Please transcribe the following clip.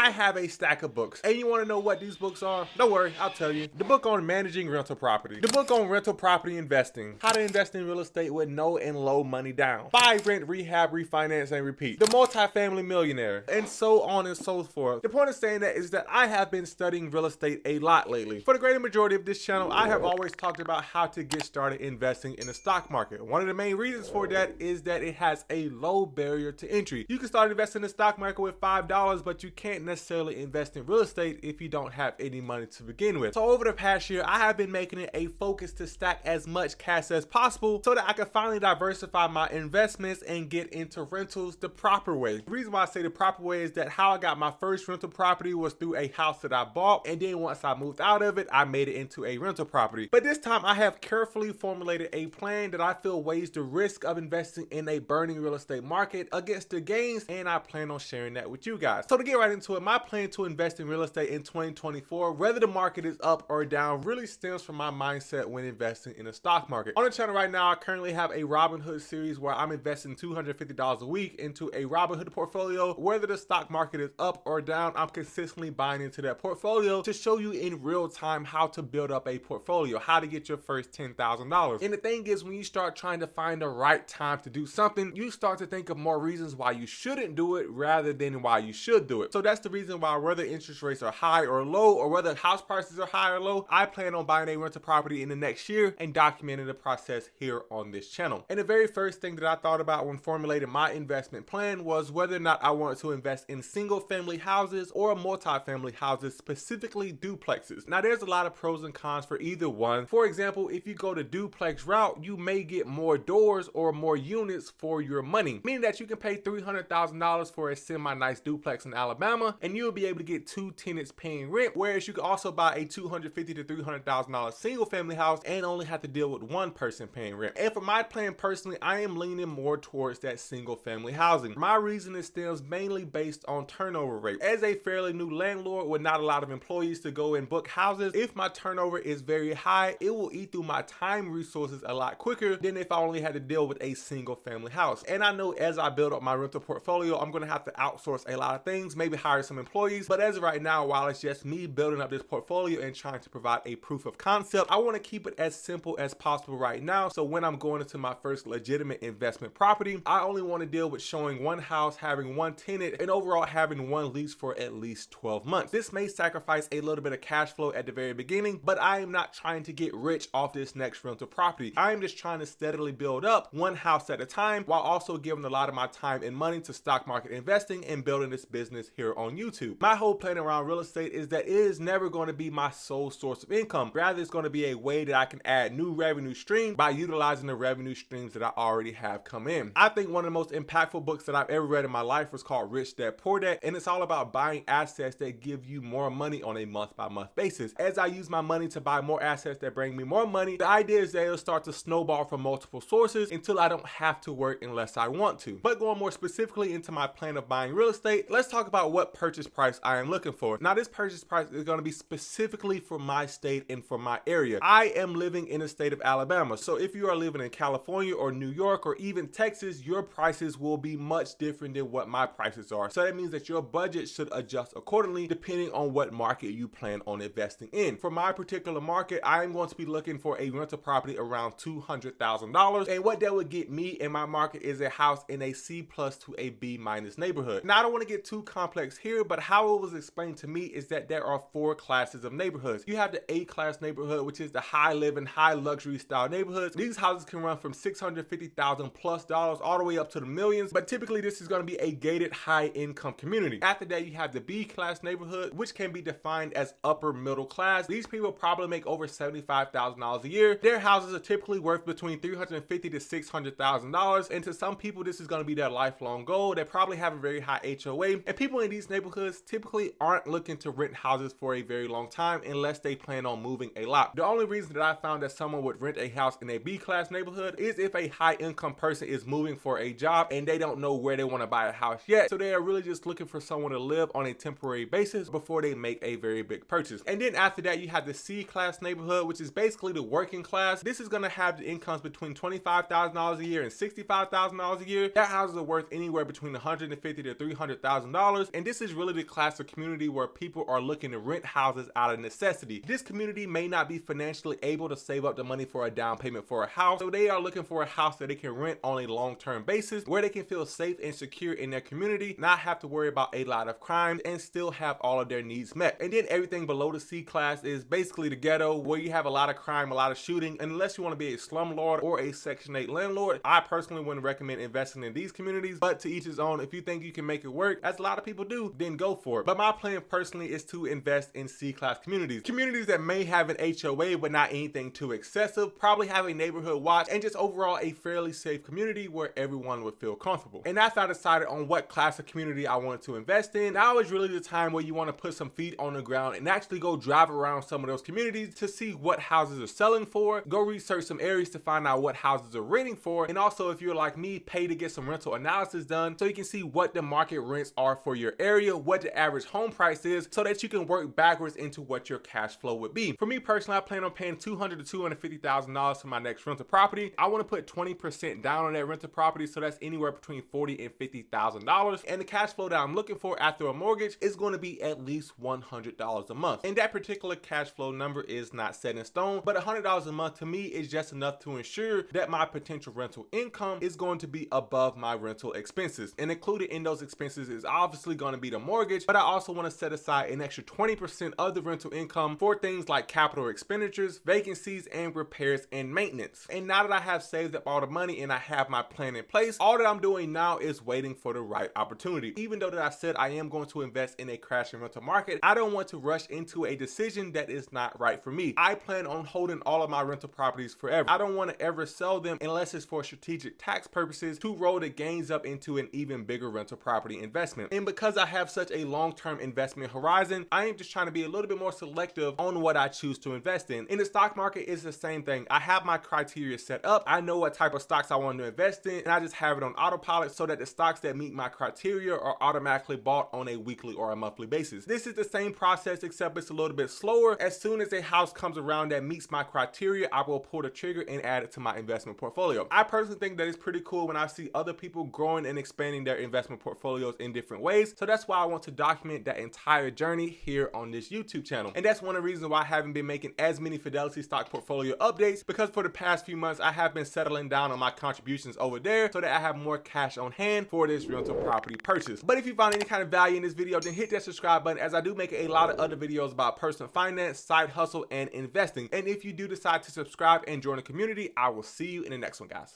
I have a stack of books. And you want to know what these books are? Don't worry, I'll tell you. The book on managing rental property. The book on rental property investing. How to invest in real estate with no and low money down. Buy, rent, rehab, refinance, and repeat. The multifamily millionaire. And so on and so forth. The point of saying that is that I have been studying real estate a lot lately. For the greater majority of this channel, I have always talked about how to get started investing in the stock market. One of the main reasons for that is that it has a low barrier to entry. You can start investing in the stock market with $5, but you can't necessarily invest in real estate if you don't have any money to begin with. So over the past year, I have been making it a focus to stack as much cash as possible so that I can finally diversify my investments and get into rentals the proper way. The reason why I say the proper way is that how I got my first rental property was through a house that I bought, and then once I moved out of it, I made it into a rental property. But this time I have carefully formulated a plan that I feel weighs the risk of investing in a burning real estate market against the gains, and I plan on sharing that with you guys. So to get right into it, my plan to invest in real estate in 2024, whether the market is up or down, really stems from my mindset when investing in the stock market. On the channel right now, I currently have a Robinhood series where I'm investing $250 a week into a Robinhood portfolio. Whether the stock market is up or down, I'm consistently buying into that portfolio to show you in real time how to build up a portfolio, how to get your first $10,000. And the thing is, when you start trying to find the right time to do something, you start to think of more reasons why you shouldn't do it rather than why you should do it. So that's the reason why, whether interest rates are high or low, or whether house prices are high or low, I plan on buying a rental property in the next year and documenting the process here on this channel. And the very first thing that I thought about when formulating my investment plan was whether or not I wanted to invest in single family houses or multi-family houses, specifically duplexes. Now there's a lot of pros and cons for either one. For example, if you go the duplex route, you may get more doors or more units for your money, meaning that you can pay $300,000 for a semi-nice duplex in Alabama and you'll be able to get 2 tenants paying rent, whereas you can also buy a $250,000 to $300,000 single family house and only have to deal with one person paying rent. And for my plan personally, I am leaning more towards that single family housing. My reasoning stems mainly based on turnover rate. As a fairly new landlord with not a lot of employees to go and book houses, if my turnover is very high, it will eat through my time resources a lot quicker than if I only had to deal with a single family house. And I know as I build up my rental portfolio, I'm going to have to outsource a lot of things, maybe hire some employees. But as of right now, while it's just me building up this portfolio and trying to provide a proof of concept, I want to keep it as simple as possible right now. So when I'm going into my first legitimate investment property, I only want to deal with showing one house, having one tenant, and overall having one lease for at least 12 months. This may sacrifice a little bit of cash flow at the very beginning, but I am not trying to get rich off this next rental property. I am just trying to steadily build up one house at a time while also giving a lot of my time and money to stock market investing and building this business here on YouTube. My whole plan around real estate is that it is never going to be my sole source of income. Rather, it's going to be a way that I can add new revenue streams by utilizing the revenue streams that I already have come in. I think one of the most impactful books that I've ever read in my life was called Rich Dad Poor Dad, and it's all about buying assets that give you more money on a month-by-month basis. As I use my money to buy more assets that bring me more money, the idea is that it'll start to snowball from multiple sources until I don't have to work unless I want to. But going more specifically into my plan of buying real estate, let's talk about what purchase price I am looking for. Now, this purchase price is going to be specifically for my state and for my area. I am living in the state of Alabama, so if you are living in California or New York or even Texas, your prices will be much different than what my prices are. So that means that your budget should adjust accordingly depending on what market you plan on investing in. For my particular market, I am going to be looking for a rental property around $200,000, and what that would get me in my market is a house in a C+ to a B- neighborhood. Now, I don't want to get too complex here, but how it was explained to me is that there are 4 classes of neighborhoods. You have the A-class neighborhood, which is the high living, high luxury style neighborhoods. These houses can run from $650,000 plus all the way up to the millions, but typically this is going to be a gated high income community. After that, you have the B-class neighborhood, which can be defined as upper middle class. These people probably make over $75,000 a year. Their houses are typically worth between $350,000 to $600,000, and to some people this is going to be their lifelong goal. They probably have a very high HOA, and people in these neighborhoods typically aren't looking to rent houses for a very long time unless they plan on moving a lot. The only reason that I found that someone would rent a house in a B-class neighborhood is if a high income person is moving for a job and they don't know where they want to buy a house yet, so they are really just looking for someone to live on a temporary basis before they make a very big purchase. And then after that, you have the C-class neighborhood, which is basically the working class. This is going to have the incomes between $25,000 a year and $65,000 a year. Their houses are worth anywhere between $150,000 to $300,000, and this is is really the class of community where people are looking to rent houses out of necessity. This community may not be financially able to save up the money for a down payment for a house, so they are looking for a house that they can rent on a long-term basis where they can feel safe and secure in their community, not have to worry about a lot of crime, and still have all of their needs met. And then everything below the C class is basically the ghetto, where you have a lot of crime, a lot of shooting. And unless you want to be a slumlord or a Section 8 landlord, I personally wouldn't recommend investing in these communities, but to each his own. If you think you can make it work, as a lot of people do, then go for it. But my plan personally is to invest in C class communities that may have an HOA but not anything too excessive, probably have a neighborhood watch, and just overall a fairly safe community where everyone would feel comfortable. And after I decided on what class of community I wanted to invest in, now is really the time where you want to put some feet on the ground and actually go drive around some of those communities to see what houses are selling for, go research some areas to find out what houses are renting for, and also, if you're like me, pay to get some rental analysis done so you can see what the market rents are for your area, what the average home price is, so that you can work backwards into what your cash flow would be. For me personally, I plan on paying $200,000 to $250,000 for my next rental property. I want to put 20% down on that rental property, so that's anywhere between $40,000 and $50,000. And the cash flow that I'm looking for after a mortgage is going to be at least $100 a month. And that particular cash flow number is not set in stone, but $100 a month to me is just enough to ensure that my potential rental income is going to be above my rental expenses. And included in those expenses is obviously going to be the mortgage, but I also want to set aside an extra 20% of the rental income for things like capital expenditures, vacancies, and repairs and maintenance. And now that I have saved up all the money and I have my plan in place, all that I'm doing now is waiting for the right opportunity. Even though that I said I am going to invest in a crashing rental market, I don't want to rush into a decision that is not right for me. I plan on holding all of my rental properties forever. I don't want to ever sell them unless it's for strategic tax purposes to roll the gains up into an even bigger rental property investment. And because I have such a long-term investment horizon, I am just trying to be a little bit more selective on what I choose to invest in. In the stock market, it's the same thing. I have my criteria set up. I know what type of stocks I want to invest in, and I just have it on autopilot so that the stocks that meet my criteria are automatically bought on a weekly or a monthly basis. This is the same process, except it's a little bit slower. As soon as a house comes around that meets my criteria, I will pull the trigger and add it to my investment portfolio. I personally think that it's pretty cool when I see other people growing and expanding their investment portfolios in different ways. So that's why I want to document that entire journey here on this YouTube channel. And that's one of the reasons why I haven't been making as many Fidelity stock portfolio updates, because for the past few months, I have been settling down on my contributions over there so that I have more cash on hand for this rental property purchase. But if you found any kind of value in this video, then hit that subscribe button, as I do make a lot of other videos about personal finance, side hustle, and investing. And if you do decide to subscribe and join the community, I will see you in the next one, guys.